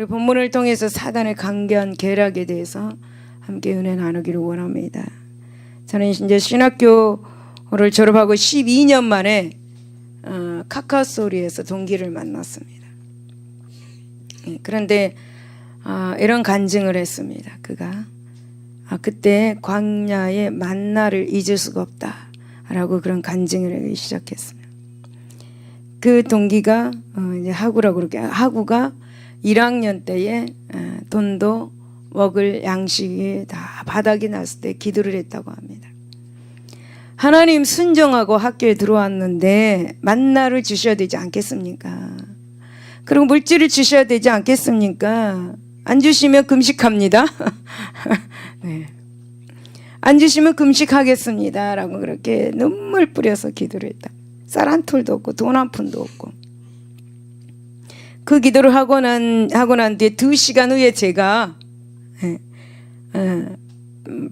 우리 본문을 통해서 사단의 강교한 계략에 대해서 함께 은혜 나누기를 원합니다. 저는 이제 신학교를 졸업하고 12년 만에 카카오소리에서 동기를 만났습니다. 그런데 이런 간증을 했습니다. 그가 그때 광야의 만나를 잊을 수가 없다라고 그런 간증을 하기 시작했습니다. 그 동기가 이제 하구라고 그렇게 하구가 1학년 때에 돈도 먹을 양식이 다 바닥이 났을 때 기도를 했다고 합니다. 하나님 순종하고 학교에 들어왔는데 만나를 주셔야 되지 않겠습니까? 그리고 물질을 주셔야 되지 않겠습니까? 안 주시면 금식합니다. 네. 안 주시면 금식하겠습니다 라고 그렇게 눈물 뿌려서 기도를 했다. 쌀 한 톨도 없고 돈 한 푼도 없고. 그 기도를 하고 난 뒤에 2시간 후에 제가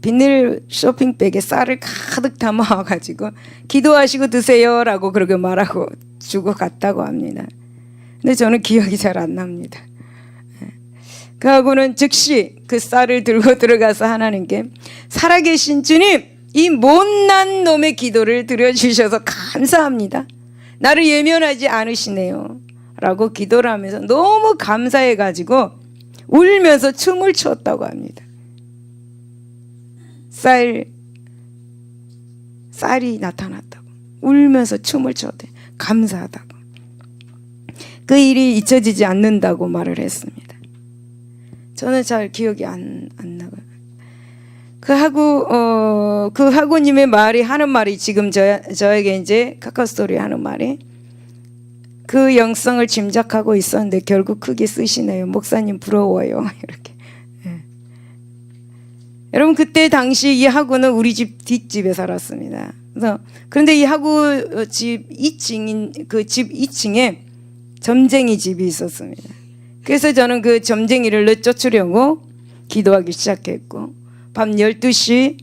비닐 쇼핑백에 쌀을 가득 담아와가지고 기도하시고 드세요 라고 그렇게 말하고 주고 갔다고 합니다. 근데 저는 기억이 잘 안 납니다. 그하고는 즉시 그 쌀을 들고 들어가서 하나님께 살아계신 주님, 이 못난 놈의 기도를 들어주셔서 감사합니다. 나를 예면하지 않으시네요 라고 기도를 하면서 너무 감사해가지고 울면서 춤을 추었다고 합니다. 쌀이 나타났다고 울면서 춤을 추었대. 감사하다고. 그 일이 잊혀지지 않는다고 말을 했습니다. 저는 잘 기억이 안 나고요. 그 하구님의 하는 말이 지금 저에게 이제 카카오스토리 하는 말이 그 영성을 짐작하고 있었는데 결국 크게 쓰시네요. 목사님 부러워요. 이렇게. 여러분 그때 당시 이 하구는 우리 집 뒷집에 살았습니다. 그런데 이 하구 집 2층인 그 집 2층에 점쟁이 집이 있었습니다. 그래서 저는 그 점쟁이를 쫓으려고 기도하기 시작했고 밤 12시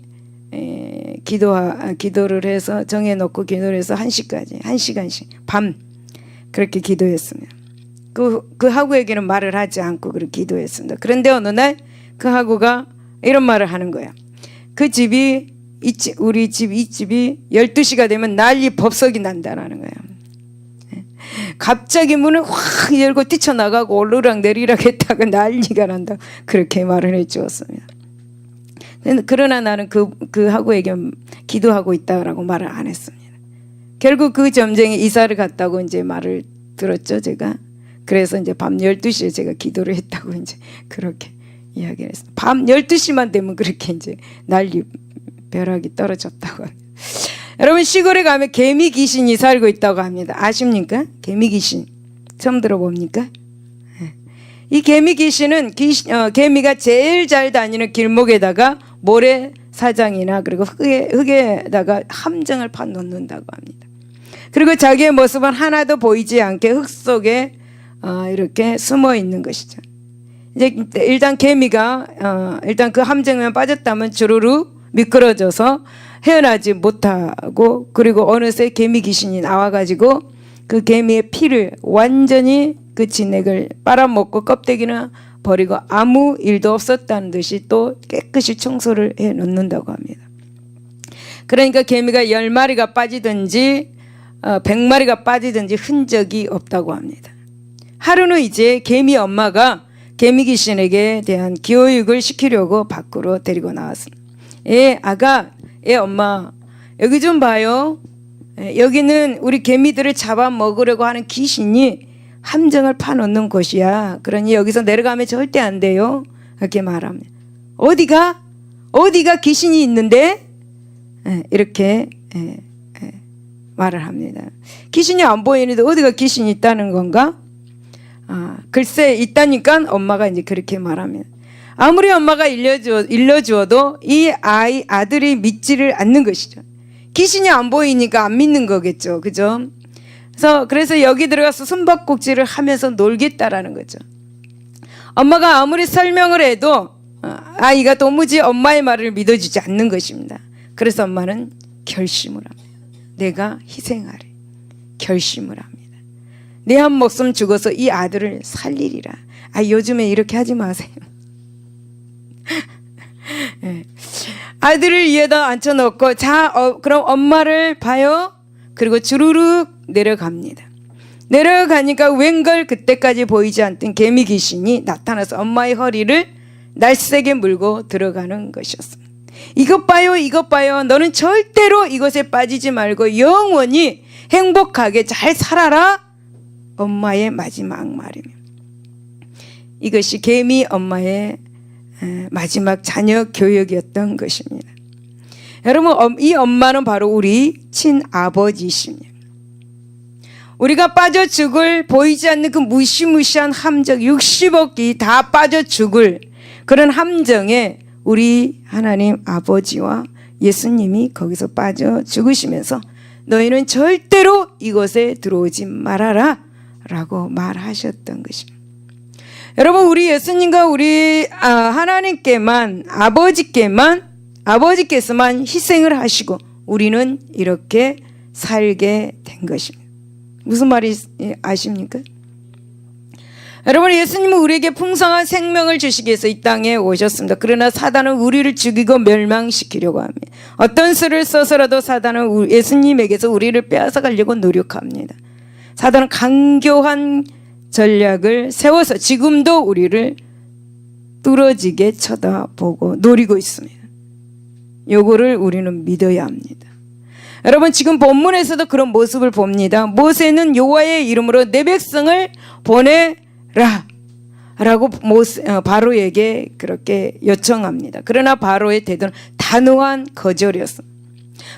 기도를 해서 정해놓고 기도를 해서 1시간씩 밤 그렇게 기도했습니다. 그 하구에게는 말을 하지 않고 그렇게 기도했습니다. 그런데 어느 날 그 하구가 이런 말을 하는 거야. 그 집이 우리 집 이 집이 12시가 되면 난리 법석이 난다라는 거야. 갑자기 문을 확 열고 뛰쳐나가고 오르락 내리락 했다가 난리가 난다. 그렇게 말을 해주었습니다. 그러나 나는 그 하구에게 기도하고 있다라고 말을 안 했습니다. 결국 그 점쟁이 이사를 갔다고 이제 말을 들었죠, 제가. 그래서 이제 밤 12시에 제가 기도를 했다고 이제 그렇게 이야기를 했습니다. 밤 12시만 되면 그렇게 이제 벼락이 떨어졌다고 합니다. 여러분 시골에 가면 개미 귀신이 살고 있다고 합니다. 아십니까? 개미 귀신. 처음 들어봅니까? 이 개미 귀신은 개미가 제일 잘 다니는 길목에다가 모래사장이나 그리고 흙에다가 함정을 파놓는다고 합니다. 그리고 자기의 모습은 하나도 보이지 않게 흙 속에 이렇게 숨어 있는 것이죠. 이제 일단 개미가 일단 그 함정에 빠졌다면 주르르 미끄러져서 헤어나지 못하고 그리고 어느새 개미 귀신이 나와가지고 그 개미의 피를 완전히 그 진액을 빨아먹고 껍데기는 버리고 아무 일도 없었다는 듯이 또 깨끗이 청소를 해 놓는다고 합니다. 그러니까 개미가 10마리가 빠지든지 100마리가 빠지든지 흔적이 없다고 합니다. 하루는 이제 개미 엄마가 개미 귀신에게 대한 교육을 시키려고 밖으로 데리고 나왔습니다. 엄마 여기 좀 봐요. 여기는 우리 개미들을 잡아먹으려고 하는 귀신이 함정을 파놓는 곳이야. 그러니 여기서 내려가면 절대 안 돼요. 이렇게 말합니다. 어디가 귀신이 있는데? 이렇게 말을 합니다. 귀신이 안 보이는데 어디가 귀신이 있다는 건가? 글쎄 있다니까 엄마가 이제 그렇게 말합니다. 아무리 엄마가 일러주어도 이 아들이 믿지를 않는 것이죠. 귀신이 안 보이니까 안 믿는 거겠죠. 그죠? 그래서 여기 들어가서 숨바꼭질을 하면서 놀겠다라는 거죠. 엄마가 아무리 설명을 해도 아이가 도무지 엄마의 말을 믿어주지 않는 것입니다. 그래서 엄마는 결심을 합니다. 내가 희생하리. 결심을 합니다. 내 한 목숨 죽어서 이 아들을 살리리라. 요즘에 이렇게 하지 마세요. 예. 아들을 위에다 앉혀놓고 그럼 엄마를 봐요. 그리고 주르륵 내려갑니다. 내려가니까 웬걸 그때까지 보이지 않던 개미 귀신이 나타나서 엄마의 허리를 날쌔게 물고 들어가는 것이었습니다. 이것 봐요, 이것 봐요. 너는 절대로 이것에 빠지지 말고 영원히 행복하게 잘 살아라. 엄마의 마지막 말이며, 이것이 개미 엄마의 마지막 자녀 교육이었던 것입니다. 여러분, 이 엄마는 바로 우리 친아버지십니다. 우리가 빠져 죽을, 보이지 않는 그 무시무시한 함정, 60억이 다 빠져 죽을 그런 함정에 우리 하나님 아버지와 예수님이 거기서 빠져 죽으시면서 너희는 절대로 이곳에 들어오지 말아라 라고 말하셨던 것입니다. 여러분, 우리 예수님과 우리 하나님께만, 아버지께서만 희생을 하시고 우리는 이렇게 살게 된 것입니다. 무슨 말이 아십니까? 여러분, 예수님은 우리에게 풍성한 생명을 주시기 위해서 이 땅에 오셨습니다. 그러나 사단은 우리를 죽이고 멸망시키려고 합니다. 어떤 수를 써서라도 사단은 예수님에게서 우리를 빼앗아가려고 노력합니다. 사단은 강교한 전략을 세워서 지금도 우리를 뚫어지게 쳐다보고 노리고 있습니다. 요거를 우리는 믿어야 합니다. 여러분, 지금 본문에서도 그런 모습을 봅니다. 모세는 여호와의 이름으로 내 백성을 보내라 라고 바로에게 그렇게 요청합니다. 그러나 바로의 태도는 단호한 거절이었습니다.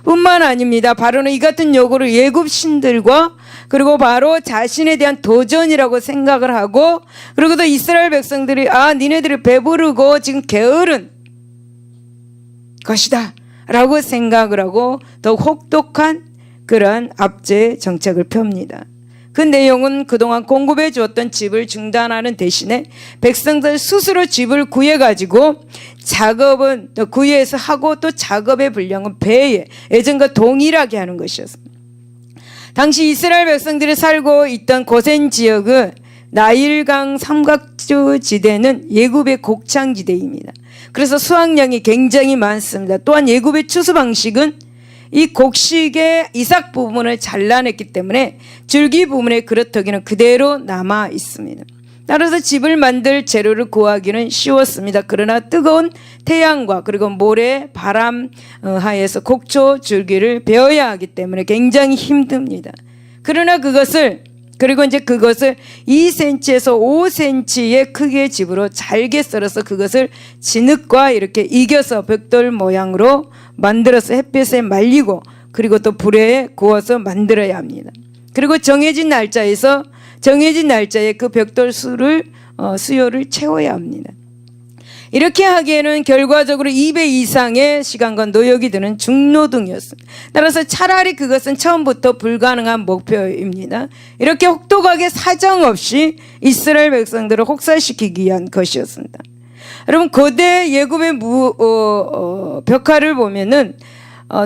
뿐만 아닙니다. 바로는 이 같은 요구를 애굽 신들과 그리고 바로 자신에 대한 도전이라고 생각을 하고, 그리고 또 이스라엘 백성들이 니네들이 배부르고 지금 게으른 것이다 라고 생각을 하고 더 혹독한 그러한 압제 정책을 펴옵니다. 그 내용은 그동안 공급해 주었던 집을 중단하는 대신에 백성들 스스로 집을 구해가지고 작업은 또 구해서 하고 또 작업의 분량은 배에 예전과 동일하게 하는 것이었습니다. 당시 이스라엘 백성들이 살고 있던 고센 지역은 나일강 삼각주 지대는 예굽의 곡창지대입니다. 그래서 수확량이 굉장히 많습니다. 또한 예굽의 추수 방식은 이 곡식의 이삭 부분을 잘라냈기 때문에 줄기 부분의 그릇터기는 그대로 남아 있습니다. 따라서 집을 만들 재료를 구하기는 쉬웠습니다. 그러나 뜨거운 태양과 그리고 모래, 바람 하에서 곡초 줄기를 베어야 하기 때문에 굉장히 힘듭니다. 그러나 그것을 2cm에서 5cm의 크기의 집으로 잘게 썰어서 그것을 진흙과 이렇게 이겨서 벽돌 모양으로 만들어서 햇볕에 말리고 그리고 또 불에 구워서 만들어야 합니다. 그리고 정해진 날짜에 그 벽돌 수요를 채워야 합니다. 이렇게 하기에는 결과적으로 2배 이상의 시간과 노력이 드는 중노동이었습니다. 따라서 차라리 그것은 처음부터 불가능한 목표입니다. 이렇게 혹독하게 사정없이 이스라엘 백성들을 혹사시키기 위한 것이었습니다. 여러분, 거대 예굽의 벽화를 보면은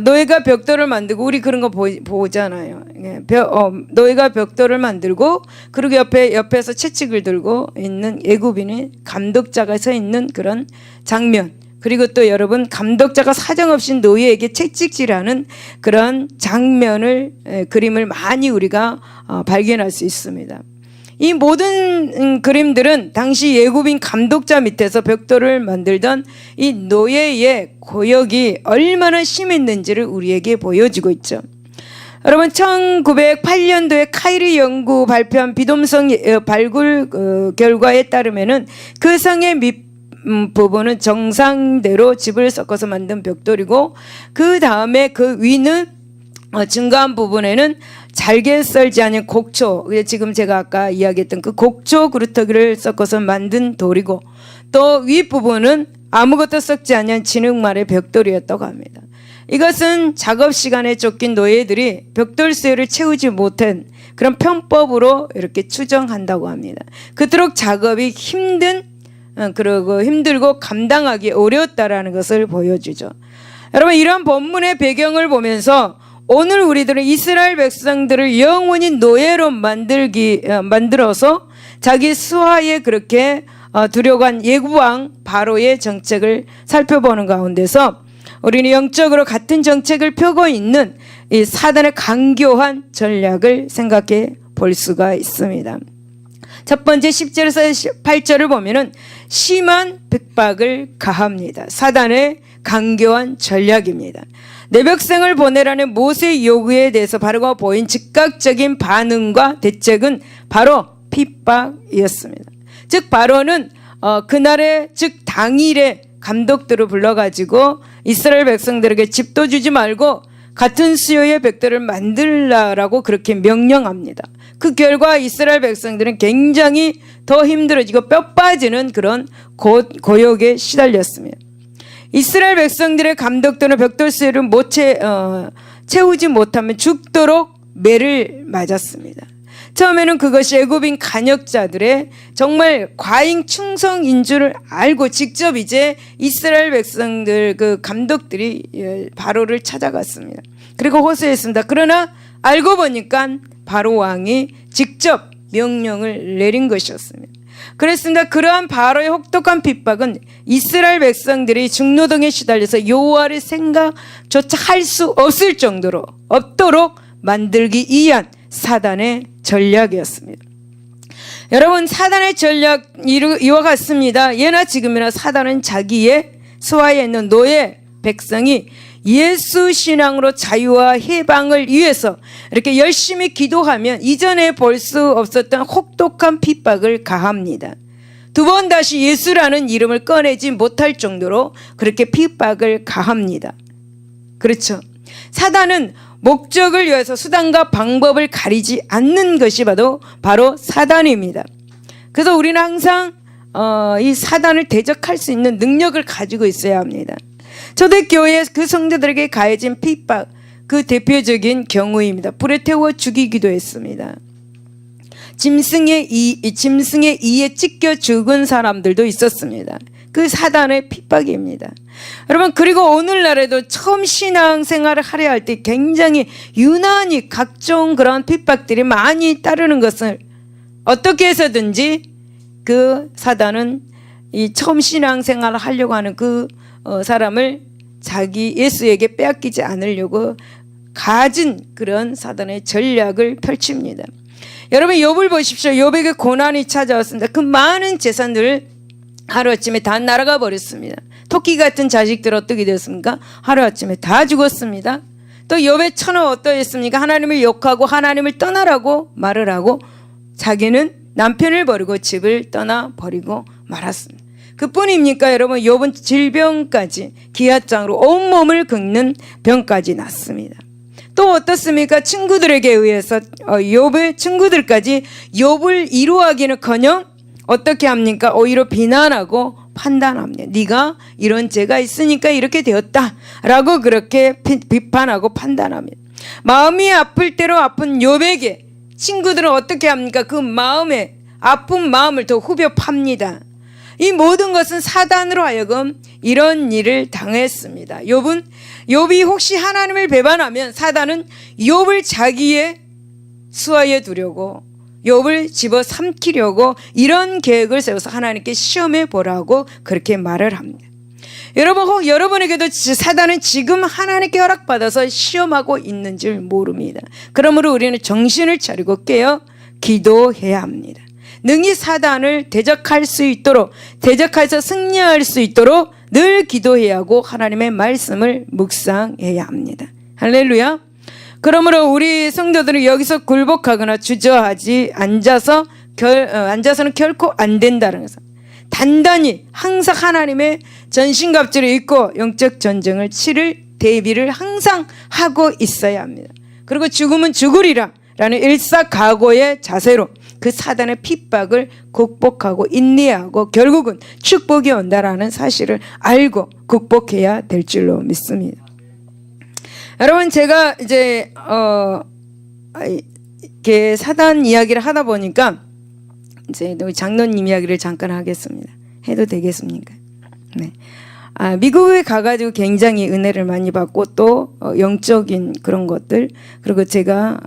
노예가 벽돌을 만들고, 우리 그런 거 보잖아요. 노예가 벽돌을 만들고 그리고 옆에서 채찍을 들고 있는 예굽인의 감독자가 서 있는 그런 장면, 그리고 또 여러분, 감독자가 사정없이 노예에게 채찍질하는 그런 장면을 그림을 많이 우리가 발견할 수 있습니다. 이 모든 그림들은 당시 예굽인 감독자 밑에서 벽돌을 만들던 이 노예의 고역이 얼마나 심했는지를 우리에게 보여주고 있죠. 여러분, 1908년도에 카이리 연구 발표한 비돔성 발굴 결과에 따르면은 그 성의 밑부분은 정상대로 집을 섞어서 만든 벽돌이고, 그 다음에 그 위는 중간 부분에는 잘게 썰지 않은 곡초, 지금 제가 아까 이야기했던 그 곡초 그루터기를 섞어서 만든 돌이고, 또 윗부분은 아무것도 섞지 않은 진흙말의 벽돌이었다고 합니다. 이것은 작업 시간에 쫓긴 노예들이 벽돌 수요를 채우지 못한 그런 편법으로 이렇게 추정한다고 합니다. 그토록 작업이 힘들고 감당하기 어려웠다라는 것을 보여주죠. 여러분, 이런 본문의 배경을 보면서 오늘 우리들은 이스라엘 백성들을 영원히 노예로 만들어서 자기 수하에 그렇게 두려워한 예구왕 바로의 정책을 살펴보는 가운데서 우리는 영적으로 같은 정책을 펴고 있는 이 사단의 강교한 전략을 생각해 볼 수가 있습니다. 첫 번째 10절에서 8절을 보면은 심한 핍박을 가합니다. 사단의 강교한 전략입니다. 내 백성을 보내라는 모세의 요구에 대해서 바로가 보인 즉각적인 반응과 대책은 바로 핍박이었습니다. 즉 바로는 그날의 즉 당일에 감독들을 불러가지고 이스라엘 백성들에게 집도 주지 말고 같은 수요의 벽돌을 만들라라고 그렇게 명령합니다. 그 결과 이스라엘 백성들은 굉장히 더 힘들어지고 뼈 빠지는 그런 고역에 시달렸습니다. 이스라엘 백성들의 감독들은 벽돌 수요를 채우지 못하면 죽도록 매를 맞았습니다. 처음에는 그것이 애굽인 간역자들의 정말 과잉 충성인 줄 알고 직접 이제 이스라엘 백성들 그 감독들이 바로를 찾아갔습니다. 그리고 호소했습니다. 그러나 알고 보니까 바로 왕이 직접 명령을 내린 것이었습니다. 그렇습니다. 그러한 바로의 혹독한 핍박은 이스라엘 백성들이 중노동에 시달려서 여호와를 생각조차 할 수 없을 정도로 없도록 만들기 위한 사단의 전략이었습니다. 여러분, 사단의 전략 이와 같습니다. 예나 지금이나 사단은 자기의 수하에 있는 노예 백성이 예수 신앙으로 자유와 해방을 위해서 이렇게 열심히 기도하면 이전에 볼 수 없었던 혹독한 핍박을 가합니다. 두 번 다시 예수라는 이름을 꺼내지 못할 정도로 그렇게 핍박을 가합니다. 그렇죠. 사단은 목적을 위해서 수단과 방법을 가리지 않는 것이 바로 사단입니다. 그래서 우리는 항상 이 사단을 대적할 수 있는 능력을 가지고 있어야 합니다. 초대교회 그 성도들에게 가해진 핍박, 그 대표적인 경우입니다. 불에 태워 죽이기도 했습니다. 짐승의 이에 찢겨 죽은 사람들도 있었습니다. 그 사단의 핍박입니다. 여러분, 그리고 오늘날에도 처음 신앙생활을 하려 할 때 굉장히 유난히 각종 그런 핍박들이 많이 따르는 것을 어떻게 해서든지 그 사단은 이 처음 신앙생활을 하려고 하는 그 사람을 자기 예수에게 빼앗기지 않으려고 가진 그런 사단의 전략을 펼칩니다. 여러분, 욥을 보십시오. 욥에게 고난이 찾아왔습니다. 그 많은 재산들을 하루아침에 다 날아가 버렸습니다. 토끼 같은 자식들 어떻게 되었습니까? 하루아침에 다 죽었습니다. 또 욥의 처는 어떠했습니까? 하나님을 욕하고 하나님을 떠나라고 말을 하고 자기는 남편을 버리고 집을 떠나 버리고 말았습니다. 그뿐입니까? 여러분, 욥은 질병까지 기아장으로 온몸을 긁는 병까지 났습니다. 또 어떻습니까? 친구들에게 의해서 욥의 친구들까지 욥을 이루하기는커녕 어떻게 합니까? 오히려 비난하고 판단합니다. 네가 이런 죄가 있으니까 이렇게 되었다라고 그렇게 비판하고 판단합니다. 마음이 아플 대로 아픈 욥에게 친구들은 어떻게 합니까? 그 마음에 아픈 마음을 더 후벼 팝니다. 이 모든 것은 사단으로 하여금 이런 일을 당했습니다. 욥이 혹시 하나님을 배반하면 사단은 욥을 자기의 수하에 두려고 욥을 집어삼키려고 이런 계획을 세워서 하나님께 시험해 보라고 그렇게 말을 합니다. 여러분, 여러분에게도 사단은 지금 하나님께 허락받아서 시험하고 있는 줄 모릅니다. 그러므로 우리는 정신을 차리고 깨어 기도해야 합니다. 능히 사단을 대적할 수 있도록, 대적해서 승리할 수 있도록 늘 기도해야 하고 하나님의 말씀을 묵상해야 합니다. 할렐루야. 그러므로 우리 성도들은 여기서 굴복하거나 주저하지 앉아서는 결코 안 된다는 것을 단단히 항상 하나님의 전신갑주를 입고 영적 전쟁을 치를 대비를 항상 하고 있어야 합니다. 그리고 죽으면 죽으리라 라는 일사각오의 자세로 그 사단의 핍박을 극복하고 인내하고 결국은 축복이 온다라는 사실을 알고 극복해야 될 줄로 믿습니다. 여러분, 제가 이제 이렇게 사단 이야기를 하다 보니까 이제 장로님 이야기를 잠깐 하겠습니다. 해도 되겠습니까? 네. 미국에 가가지고 굉장히 은혜를 많이 받고 또 영적인 그런 것들, 그리고 제가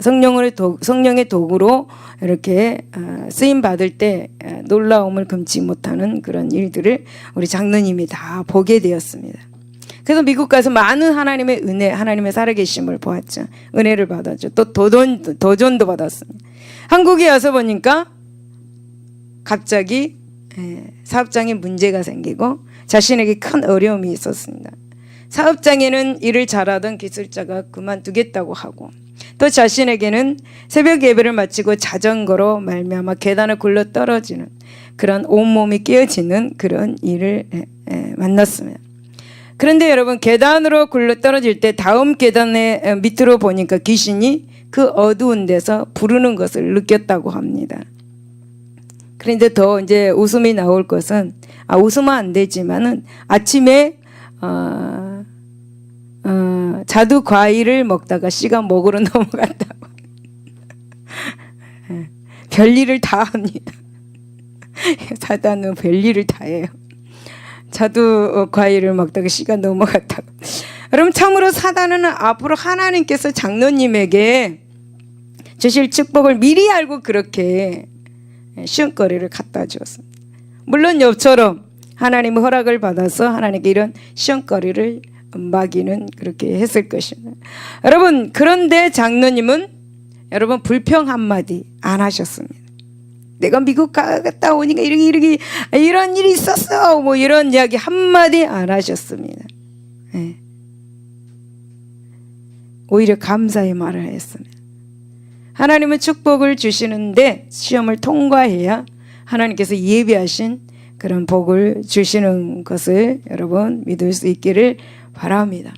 성령의 도구로 이렇게 쓰임 받을 때 놀라움을 금치 못하는 그런 일들을 우리 장로님이 다 보게 되었습니다. 그래서 미국 가서 많은 하나님의 은혜, 하나님의 살아계심을 보았죠. 은혜를 받았죠. 또 도전도 받았습니다. 한국에 와서 보니까 갑자기 사업장에 문제가 생기고 자신에게 큰 어려움이 있었습니다. 사업장에는 일을 잘하던 기술자가 그만두겠다고 하고, 또 자신에게는 새벽 예배를 마치고 자전거로 말미암아 계단을 굴러 떨어지는 그런 온몸이 깨어지는 그런 일을 만났습니다. 그런데 여러분, 계단으로 굴러 떨어질 때 다음 계단의 밑으로 보니까 귀신이 그 어두운 데서 부르는 것을 느꼈다고 합니다. 그런데 더 이제 웃음이 나올 것은, 웃으면 안 되지만은 아침에 자두 과일을 먹다가 씨가 목으로 넘어갔다고. 별일을 다 합니다. 사단은 별일을 다 해요. 자두 과일을 먹다가 씨가 넘어갔다고. 여러분, 참으로 사단은 앞으로 하나님께서 장로님에게 주실 축복을 미리 알고 그렇게 시험거리를 갖다 주었습니다. 물론 옆처럼 하나님의 허락을 받아서 하나님께 이런 시험거리를 막이는 그렇게 했을 것입니다. 여러분, 그런데 장로님은 여러분 불평 한마디 안 하셨습니다. 내가 미국 갔다 오니까 이런 일이 있었어, 뭐 이런 이야기 한마디 안 하셨습니다. 네. 오히려 감사의 말을 했습니다. 하나님은 축복을 주시는데 시험을 통과해야 하나님께서 예비하신 그런 복을 주시는 것을 여러분 믿을 수 있기를 바랍니다.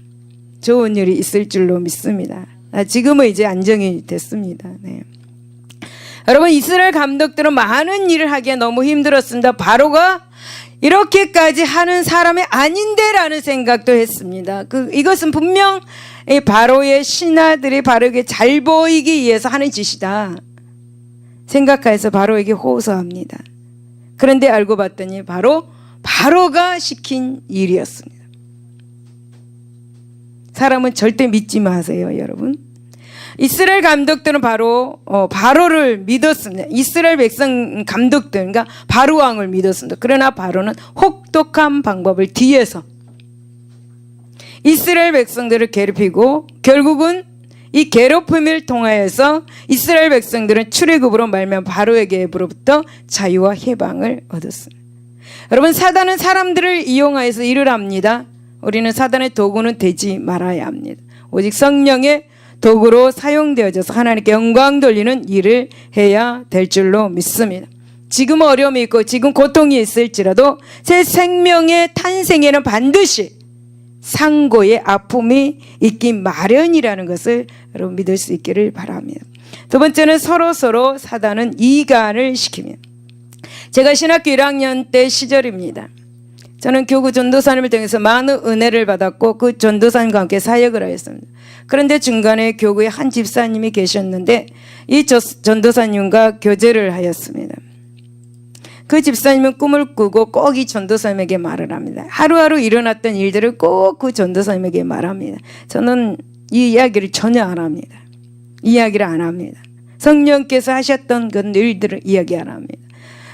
좋은 일이 있을 줄로 믿습니다. 지금은 이제 안정이 됐습니다. 네. 여러분, 이스라엘 감독들은 많은 일을 하기에 너무 힘들었습니다. 바로가 이렇게까지 하는 사람이 아닌데 라는 생각도 했습니다. 이것은 분명 바로의 신하들이 바로에게 잘 보이기 위해서 하는 짓이다 생각해서 바로에게 호소합니다. 그런데 알고 봤더니 바로가 시킨 일이었습니다. 사람은 절대 믿지 마세요, 여러분. 이스라엘 감독들은 바로를 믿었습니다. 이스라엘 백성 감독들, 그러니까 바로 왕을 믿었습니다. 그러나 바로는 혹독한 방법을 뒤에서 이스라엘 백성들을 괴롭히고, 결국은 이 괴롭힘을 통하여서 이스라엘 백성들은 출애굽으로 말미암아 바로에게로부터 자유와 해방을 얻었습니다. 여러분, 사단은 사람들을 이용하여서 일을 합니다. 우리는 사단의 도구는 되지 말아야 합니다. 오직 성령의 도구로 사용되어져서 하나님께 영광 돌리는 일을 해야 될 줄로 믿습니다. 지금 어려움이 있고 지금 고통이 있을지라도 새 생명의 탄생에는 반드시 상고의 아픔이 있기 마련이라는 것을 여러분 믿을 수 있기를 바랍니다. 두 번째는 서로 사단은 이간을 시키며, 제가 신학교 1학년 때 시절입니다. 저는 교구 전도사님을 통해서 많은 은혜를 받았고 그 전도사님과 함께 사역을 하였습니다. 그런데 중간에 교구에 한 집사님이 계셨는데 이 전도사님과 교제를 하였습니다. 그 집사님은 꿈을 꾸고 꼭 이 전도사님에게 말을 합니다. 하루하루 일어났던 일들을 꼭 그 전도사님에게 말합니다. 저는 이 이야기를 전혀 안 합니다. 이야기를 안 합니다. 성령께서 하셨던 그 일들을 이야기 안 합니다.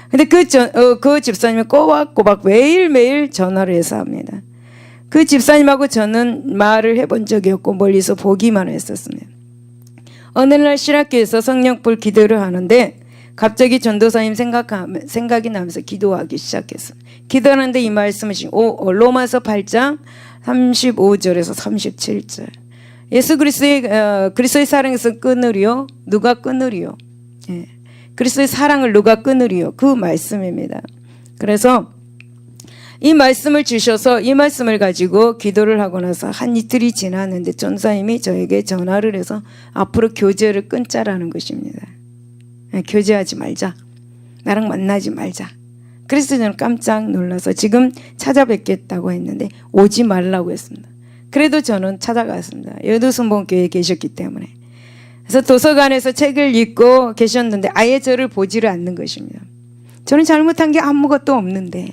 근데 그 집사님은 꼬박꼬박 매일매일 전화를 해서 합니다. 그 집사님하고 저는 말을 해본 적이 없고 멀리서 보기만 했었습니다. 어느 날 신학교에서 성령불 기도를 하는데 갑자기 전도사님 생각이 나면서 기도하기 시작했어요. 기도하는데 이 말씀을 로마서 8장 35절에서 37절. 예수 그리스도의 사랑에서 끊으리요? 누가 끊으리요? 예. 그리스도의 사랑을 누가 끊으리요? 그 말씀입니다. 그래서 이 말씀을 주셔서 이 말씀을 가지고 기도를 하고 나서 한 이틀이 지났는데 전사님이 저에게 전화를 해서 앞으로 교제를 끊자라는 것입니다. 교제하지 말자. 나랑 만나지 말자. 그래서 저는 깜짝 놀라서 지금 찾아뵙겠다고 했는데 오지 말라고 했습니다. 그래도 저는 찾아갔습니다. 여도순복음교회에 계셨기 때문에. 그래서 도서관에서 책을 읽고 계셨는데 아예 저를 보지를 않는 것입니다. 저는 잘못한 게 아무것도 없는데.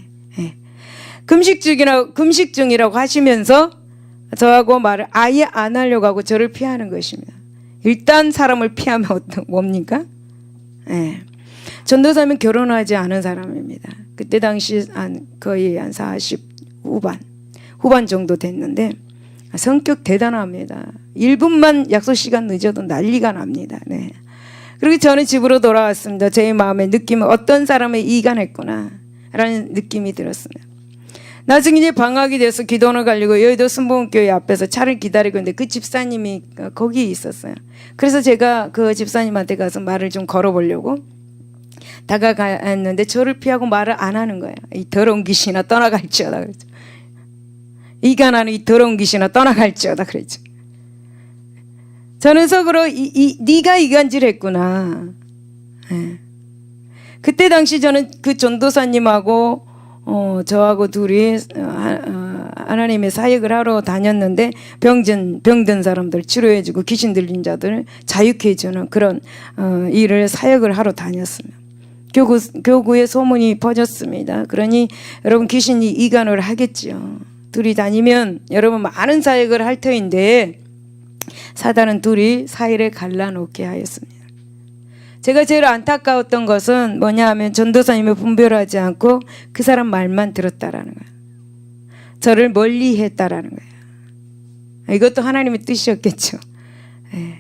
금식 중이라고 하시면서 저하고 말을 아예 안 하려고 하고 저를 피하는 것입니다. 일단 사람을 피하면 뭡니까? 예. 전도사님은 결혼하지 않은 사람입니다. 그때 당시 거의 한 40 후반 정도 됐는데 성격 대단합니다. 1분만 약속 시간 늦어도 난리가 납니다. 네. 그리고 저는 집으로 돌아왔습니다. 제 마음의 느낌은 어떤 사람을 이간했구나 라는 느낌이 들었습니다. 나중에 이제 방학이 돼서 기도원을 가려고 여의도 순복음교회 앞에서 차를 기다리고 있는데 그 집사님이 거기 있었어요. 그래서 제가 그 집사님한테 가서 말을 좀 걸어보려고 다가갔는데 저를 피하고 말을 안 하는 거예요. 이 더러운 귀신아 떠나갈지어다 그랬죠. 이간하는 이 더러운 귀신아 떠나갈지어다 그랬죠. 저는 속으로 네가 이간질했구나. 네. 그때 당시 저는 그 전도사님하고 저하고 둘이 하나님의 사역을 하러 다녔는데 병든 사람들 치료해주고 귀신 들린 자들 자유케 해주는 그런 일을 사역을 하러 다녔습니다. 교구에 소문이 퍼졌습니다. 그러니 여러분 귀신이 이간을 하겠죠. 둘이 다니면 여러분 많은 사역을 할 터인데 사단은 둘이 사이를 갈라놓게 하였습니다. 제가 제일 안타까웠던 것은 뭐냐 하면 전도사님을 분별하지 않고 그 사람 말만 들었다라는 거예요. 저를 멀리 했다라는 거예요. 이것도 하나님의 뜻이었겠죠. 네.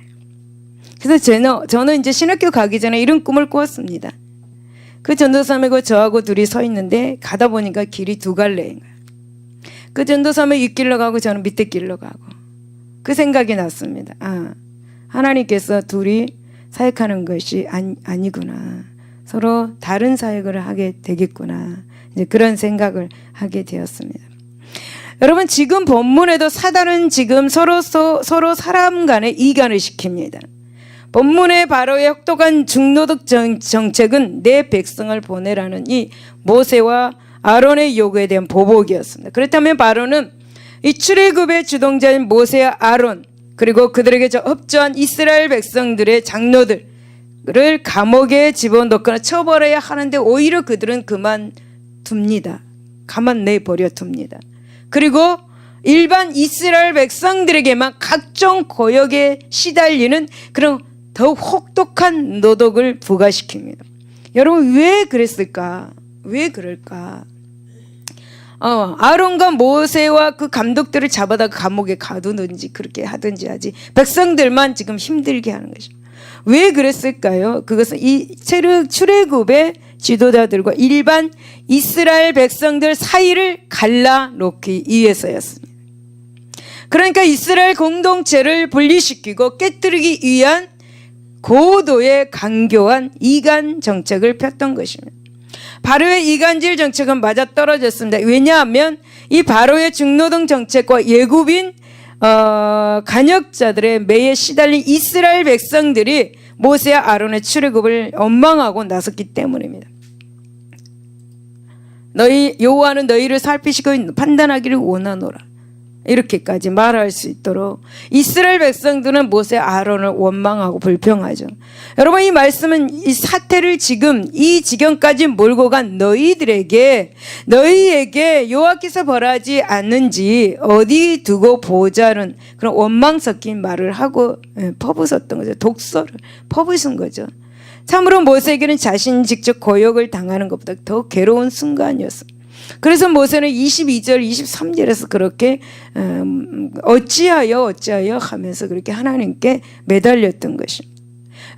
그래서 저는 이제 신학교 가기 전에 이런 꿈을 꾸었습니다. 그 전도사님하고 저하고 둘이 서 있는데 가다 보니까 길이 두 갈래인 거예요. 그 전도사님은 윗길로 가고 저는 밑에 길로 가고 그 생각이 났습니다. 하나님께서 둘이 사역하는 것이 아니구나. 서로 다른 사역을 하게 되겠구나. 이제 그런 생각을 하게 되었습니다. 여러분 지금 본문에도 사단은 지금 서로 사람 간에 이간을 시킵니다. 본문의 바로의 혹독한 중노덕 정책은 내 백성을 보내라는 이 모세와 아론의 요구에 대한 보복이었습니다. 그렇다면 바로는 이 출애굽의 주동자인 모세와 아론 그리고 그들에게 협조한 이스라엘 백성들의 장로들을 감옥에 집어넣거나 처벌해야 하는데 오히려 그들은 가만 내버려 둡니다. 그리고 일반 이스라엘 백성들에게만 각종 고역에 시달리는 그런 더욱 혹독한 노독을 부과시킵니다. 여러분 왜 그랬을까? 왜 그럴까? 아론과 모세와 그 감독들을 잡아다가 감옥에 가두든지 그렇게 하든지 하지 백성들만 지금 힘들게 하는 것입니다. 왜 그랬을까요? 그것은 이 출애굽의 지도자들과 일반 이스라엘 백성들 사이를 갈라놓기 위해서였습니다. 그러니까 이스라엘 공동체를 분리시키고 깨뜨리기 위한 고도의 강교한 이간 정책을 폈던 것입니다. 바로의 이간질 정책은 맞아떨어졌습니다. 왜냐하면 이 바로의 중노동 정책과 예굽인 간역자들의 매에 시달린 이스라엘 백성들이 모세와 아론의 출애굽을 원망하고 나섰기 때문입니다. 여호와는 너희를 살피시고 판단하기를 원하노라. 이렇게까지 말할 수 있도록 이스라엘 백성들은 모세 아론을 원망하고 불평하죠. 여러분 이 말씀은 이 사태를 지금 이 지경까지 몰고 간 너희에게 여호와께서 벌하지 않는지 어디 두고 보자는 그런 원망 섞인 말을 하고 퍼부었던 거죠. 독서를 퍼부은 거죠. 참으로 모세에게는 자신이 직접 고역을 당하는 것보다 더 괴로운 순간이었습니다. 그래서 모세는 22절 23절에서 그렇게 어찌하여 하면서 그렇게 하나님께 매달렸던 것입니다.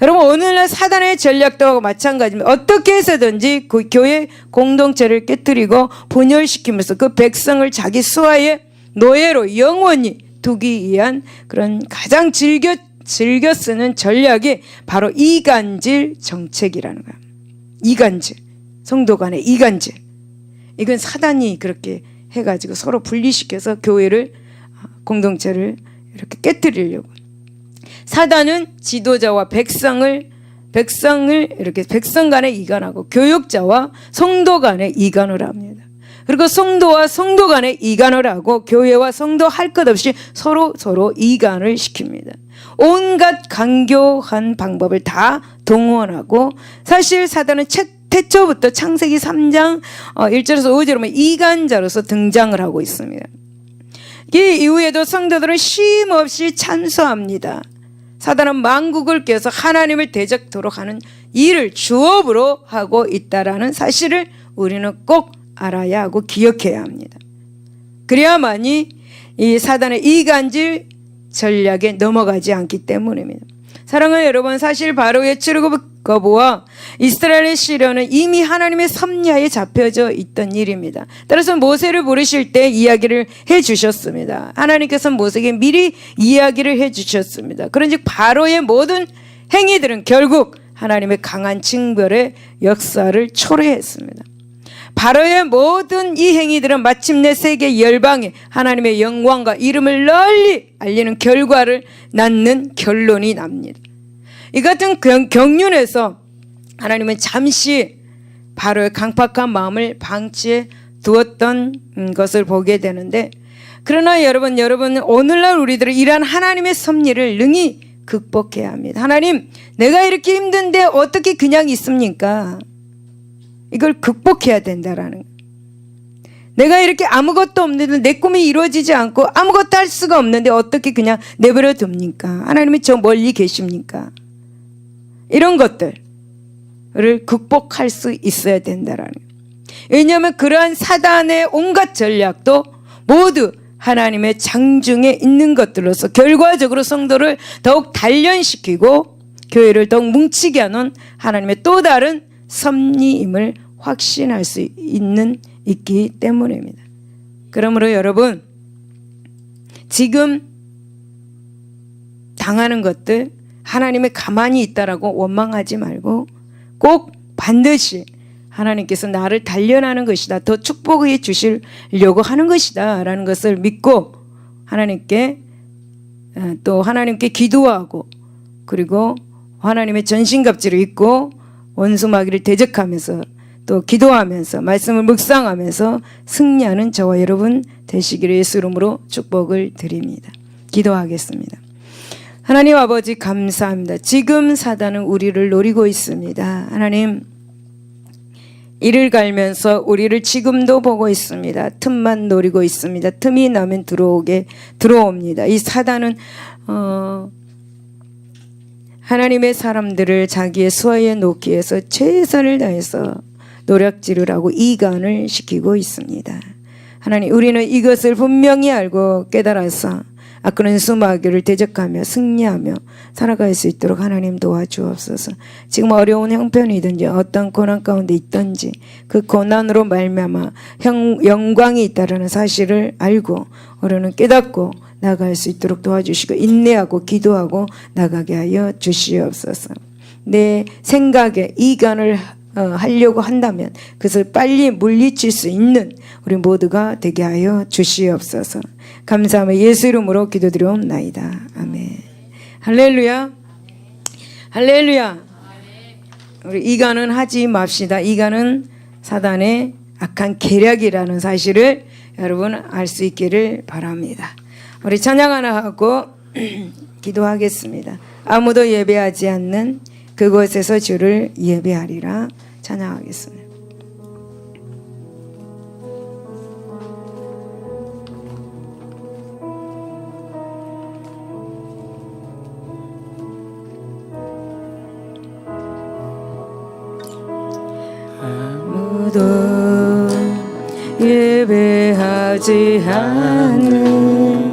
여러분 오늘날 사단의 전략도 마찬가지입니다. 어떻게 해서든지 그 교회 공동체를 깨뜨리고 분열시키면서 그 백성을 자기 수하의 노예로 영원히 두기 위한 그런 가장 즐겨 쓰는 전략이 바로 이간질 정책이라는 거예요. 이간질, 성도 간의 이간질. 이건 사단이 그렇게 해가지고 서로 분리시켜서 교회를 공동체를 이렇게 깨뜨리려고. 사단은 지도자와 백성을 이렇게 백성 간에 이간하고 교육자와 성도 간에 이간을 합니다. 그리고 성도와 성도 간에 이간을 하고 교회와 성도 할 것 없이 서로 이간을 시킵니다. 온갖 강교한 방법을 다 동원하고 사실 사단은 태초부터 창세기 3장 1절에서 5절에 보면 이간자로서 등장을 하고 있습니다. 이 이후에도 성도들은 쉼없이 찬송합니다. 사단은 만국을 껴서 하나님을 대적토록 하는 일을 주업으로 하고 있다라는 사실을 우리는 꼭 알아야 하고 기억해야 합니다. 그래야만이 이 사단의 이간질 전략에 넘어가지 않기 때문입니다. 사랑하는 여러분, 사실 바로의 출애굽거부와 이스라엘의 시련은 이미 하나님의 섭리하에 잡혀져 있던 일입니다. 따라서 모세를 부르실 때 이야기를 해주셨습니다. 하나님께서 모세에게 미리 이야기를 해주셨습니다. 그런즉 바로의 모든 행위들은 결국 하나님의 강한 징벌의 역사를 초래했습니다. 바로의 모든 이 행위들은 마침내 세계 열방에 하나님의 영광과 이름을 널리 알리는 결과를 낳는 결론이 납니다. 이 같은 경륜에서 하나님은 잠시 바로의 강팍한 마음을 방치해 두었던 것을 보게 되는데, 그러나 여러분 오늘날 우리들은 이러한 하나님의 섭리를 능히 극복해야 합니다. 하나님, 내가 이렇게 힘든데 어떻게 그냥 있습니까? 이걸 극복해야 된다라는, 내가 이렇게 아무것도 없는데 내 꿈이 이루어지지 않고 아무것도 할 수가 없는데 어떻게 그냥 내버려 둡니까? 하나님이 저 멀리 계십니까? 이런 것들을 극복할 수 있어야 된다라는, 왜냐하면 그러한 사단의 온갖 전략도 모두 하나님의 장중에 있는 것들로서 결과적으로 성도를 더욱 단련시키고 교회를 더욱 뭉치게 하는 하나님의 또 다른 섭리임을 확신할 수 있기 때문입니다. 그러므로 여러분, 지금 당하는 것들 하나님의 가만히 있다라고 원망하지 말고 꼭 반드시 하나님께서 나를 단련하는 것이다, 더 축복해 주시려고 하는 것이다 라는 것을 믿고 하나님께 기도하고, 그리고 하나님의 전신갑주를 입고 원수 마귀를 대적하면서 또 기도하면서 말씀을 묵상하면서 승리하는 저와 여러분 되시기를 예수 이름으로 축복을 드립니다. 기도하겠습니다. 하나님 아버지, 감사합니다. 지금 사단은 우리를 노리고 있습니다. 하나님, 이를 갈면서 우리를 지금도 보고 있습니다. 틈만 노리고 있습니다. 틈이 나면 들어옵니다. 이 사단은 하나님의 사람들을 자기의 수하에 놓기 위해서 최선을 다해서 노략질을 하고 이간을 시키고 있습니다. 하나님, 우리는 이것을 분명히 알고 깨달아서 악한 수마귀를 대적하며 승리하며 살아갈 수 있도록 하나님 도와주옵소서. 지금 어려운 형편이든지 어떤 고난 가운데 있든지 그 고난으로 말미암아 영광이 있다라는 사실을 알고 우리는 깨닫고 나갈 수 있도록 도와주시고 인내하고 기도하고 나가게 하여 주시옵소서. 내 생각에 이간을 하려고 한다면 그것을 빨리 물리칠 수 있는 우리 모두가 되게 하여 주시옵소서. 감사하며 예수 이름으로 기도드리옵나이다. 아멘. 할렐루야. 할렐루야. 우리 이간은 하지 맙시다. 이간은 사단의 악한 계략이라는 사실을 여러분 알 수 있기를 바랍니다. 우리 찬양 하나 하고 기도하겠습니다. 아무도 예배하지 않는 그곳에서 주를 예배하리라. 찬양하겠습니다. 아무도 예배하지 않는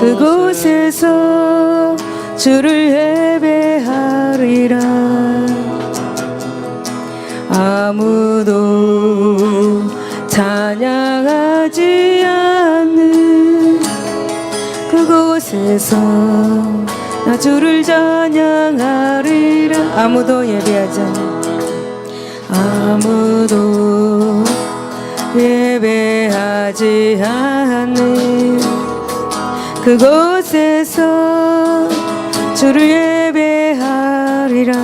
그곳에서 주를 예배하리라. 아무도 찬양하지 않는 그곳에서 나 주를 찬양하리라. 아무도 예배하지 않는, 아무도 예배하지 않는 그곳에서 주를 예배하리라.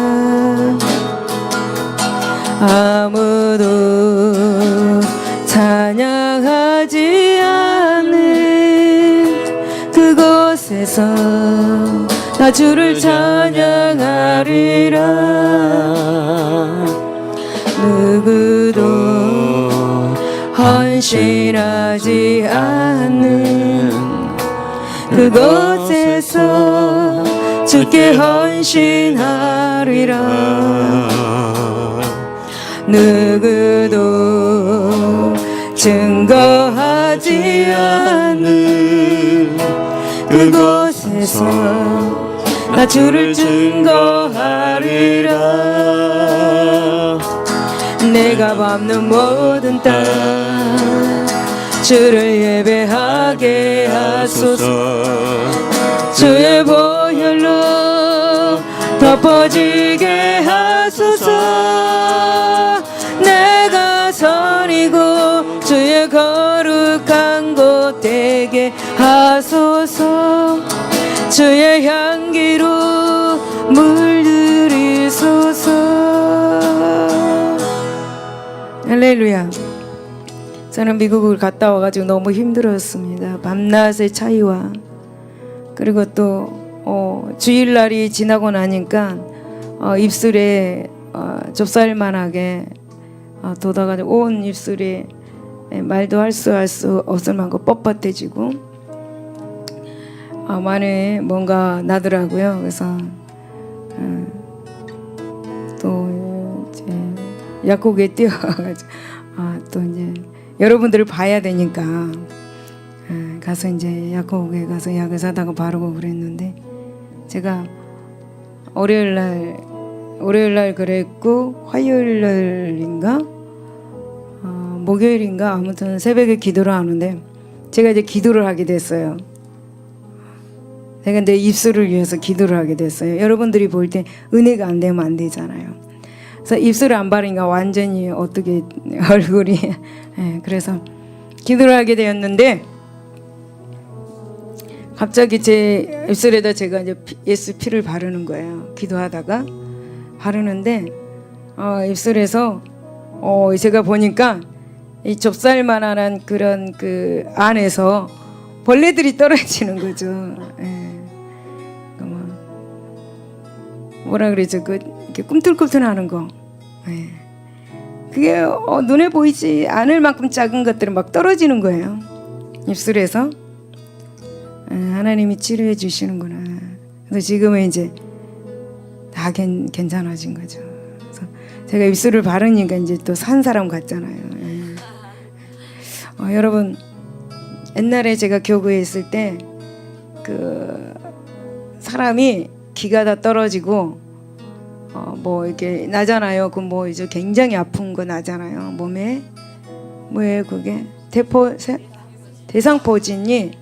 아무도 찬양하지 않는 그곳에서 나 주를 찬양하리라. 헌신하지 않는 그곳에서 주께 헌신하리라. 누구도 증거하지 않는 그곳에서 나 주를 증거하리라. 내가 밟는 모든 땅 주를 예배하게 하소서. 주의 보혈로 덮어지게 하소서. 내가 선이고 주의 거룩한 곳 되게 하소서. 주의 향기로 물들이소서. 할렐루야. 저는 미국을 갔다 와가지고 너무 힘들었습니다. 밤낮의 차이와 그리고 또 주일날이 지나고 나니까 입술에 좁쌀만하게 돋아가지고 온 입술이 말도 할 수 없을 만큼 뻣뻣해지고 많이 뭔가 나더라고요. 그래서 또 이제 약국에 뛰어가지고 또 이제 여러분들을 봐야 되니까 가서 이제 약국에 가서 약을 사다가 바르고 그랬는데 제가 월요일날 그랬고 화요일날인가 목요일인가 아무튼 새벽에 기도를 하는데 제가 이제 기도를 하게 됐어요. 제가 내 입술을 위해서 기도를 하게 됐어요. 여러분들이 볼 때 은혜가 안 되면 안 되잖아요. 그래서 입술을 안 바르니까 완전히 어떻게 얼굴이 그래서 기도를 하게 되었는데 갑자기 제 입술에다 제가 이제 예수 피를 바르는 거예요. 기도하다가 바르는데 입술에서 제가 보니까 이 좁쌀만한 그런 그 안에서 벌레들이 떨어지는 거죠. 뭐라 그러죠? 이렇게 꿈틀꿈틀하는 거. 그게 눈에 보이지 않을 만큼 작은 것들은 막 떨어지는 거예요. 입술에서. 하나님이 치료해 주시는구나. 그래서 지금은 이제 다 괜찮아진 거죠. 그래서 제가 입술을 바르니까 이제 또 산 사람 같잖아요. 여러분 옛날에 제가 교구에 있을 때 그 사람이 기가 다 떨어지고 뭐 이렇게 나잖아요. 그 뭐 이제 굉장히 아픈 거 나잖아요. 몸에 뭐예요 그게 대상포진이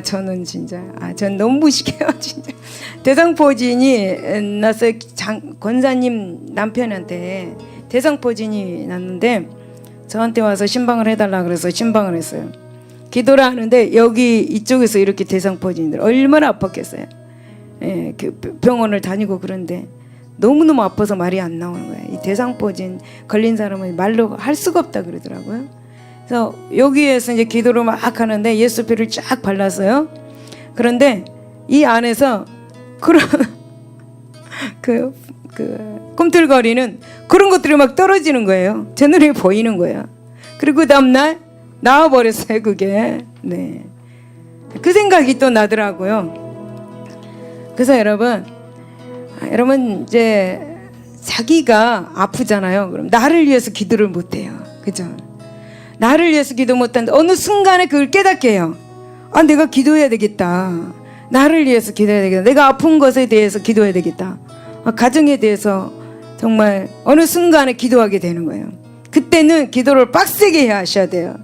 저는 진짜 전 너무 무식해요 진짜. 대상포진이 나서 권사님 남편한테 대상포진이 났는데 저한테 와서 신방을 해달라 그래서 신방을 했어요. 기도를 하는데 여기 이쪽에서 이렇게 대상포진들 얼마나 아팠겠어요. 그 병원을 다니고 그런데 너무너무 아파서 말이 안 나오는 거예요. 이 대상포진 걸린 사람은 말로 할 수가 없다 그러더라고요. 그래서 여기에서 이제 기도를 막 하는데 예수피를 쫙 발랐어요. 그런데 이 안에서 그런 그 꿈틀거리는 그런 것들이 막 떨어지는 거예요. 제 눈에 보이는 거예요. 그리고 그 다음날 나와버렸어요 그게. 네. 그 생각이 또 나더라고요. 그래서 여러분 이제 자기가 아프잖아요. 그럼 나를 위해서 기도를 못해요. 그죠? 나를 위해서 기도 못하는데 어느 순간에 그걸 깨닫게 해요. 내가 기도해야 되겠다. 나를 위해서 기도해야 되겠다. 내가 아픈 것에 대해서 기도해야 되겠다. 가정에 대해서 정말 어느 순간에 기도하게 되는 거예요. 그때는 기도를 빡세게 하셔야 돼요.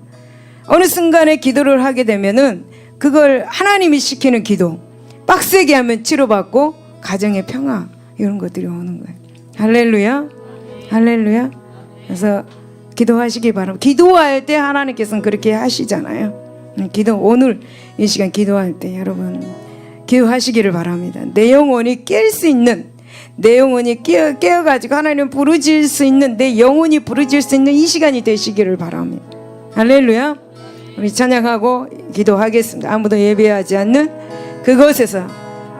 어느 순간에 기도를 하게 되면은 그걸 하나님이 시키는 기도 빡세게 하면 치료받고 가정의 평화 이런 것들이 오는 거예요. 할렐루야 할렐루야. 그래서 기도하시기 바랍니다. 기도할 때 하나님께서는 그렇게 하시잖아요. 오늘 이 시간 기도할 때 여러분 기도하시기를 바랍니다. 내 영혼이 깰 수 있는 내 영혼이 깨어가지고 하나님 부르짖을 수 있는 내 영혼이 부르짖을 수 있는 이 시간이 되시기를 바랍니다. 할렐루야. 우리 찬양하고 기도하겠습니다. 아무도 예배하지 않는 그곳에서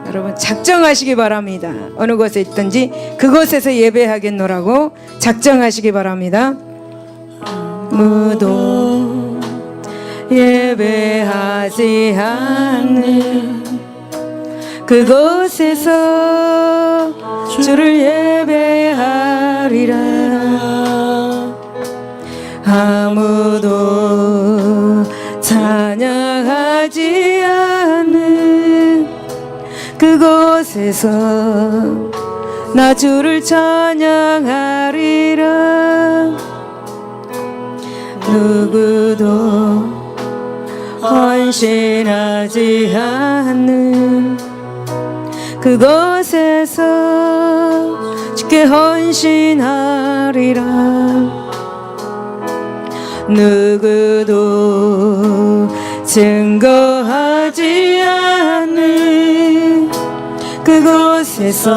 여러분 작정하시기 바랍니다. 어느 곳에 있든지 그곳에서 예배하겠노라고 작정하시기 바랍니다. 아무도 예배하지 않는 그곳에서 주를 예배하리라. 아무도 찬양하지 않는 그곳에서 나 주를 찬양하리라. 누구도 헌신하지 않는 그곳에서 주께 헌신하리라. 누구도 증거하지 않는 그곳에서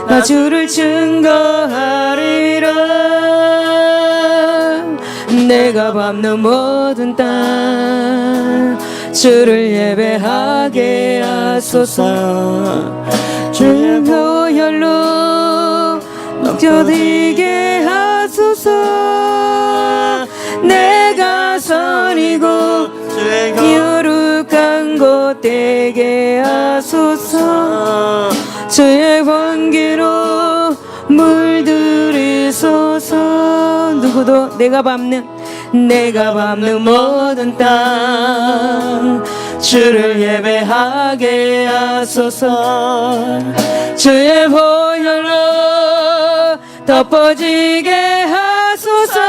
나 주를 증거하리라. 내가 밟는 모든 땅 주를 예배하게 하소서. 주의 보혈로 넘쳐들게 하소서. 내가 선이고 거룩한 곳 되게 하소서. 주의 번개로 물들이소서. 누구도 내가 밟는 모든 땅 주를 예배하게 하소서. 주의 보혈로 덮어지게 하소서.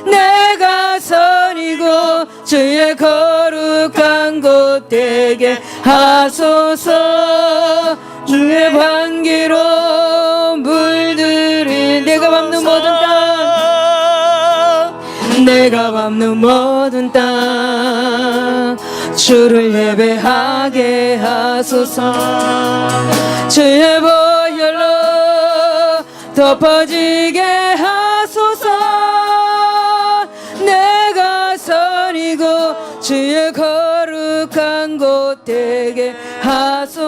내가 선이고 주의 거룩한 곳 되게 하소서. 주의 반기로 물들인 내가 밟는 모든 땅, 내가 밟는 모든 땅 주를 예배하게 하소서. 주의 보혈로 덮어지게 하소서. 내가 선이고 주의 거룩한 곳 되게 하소서.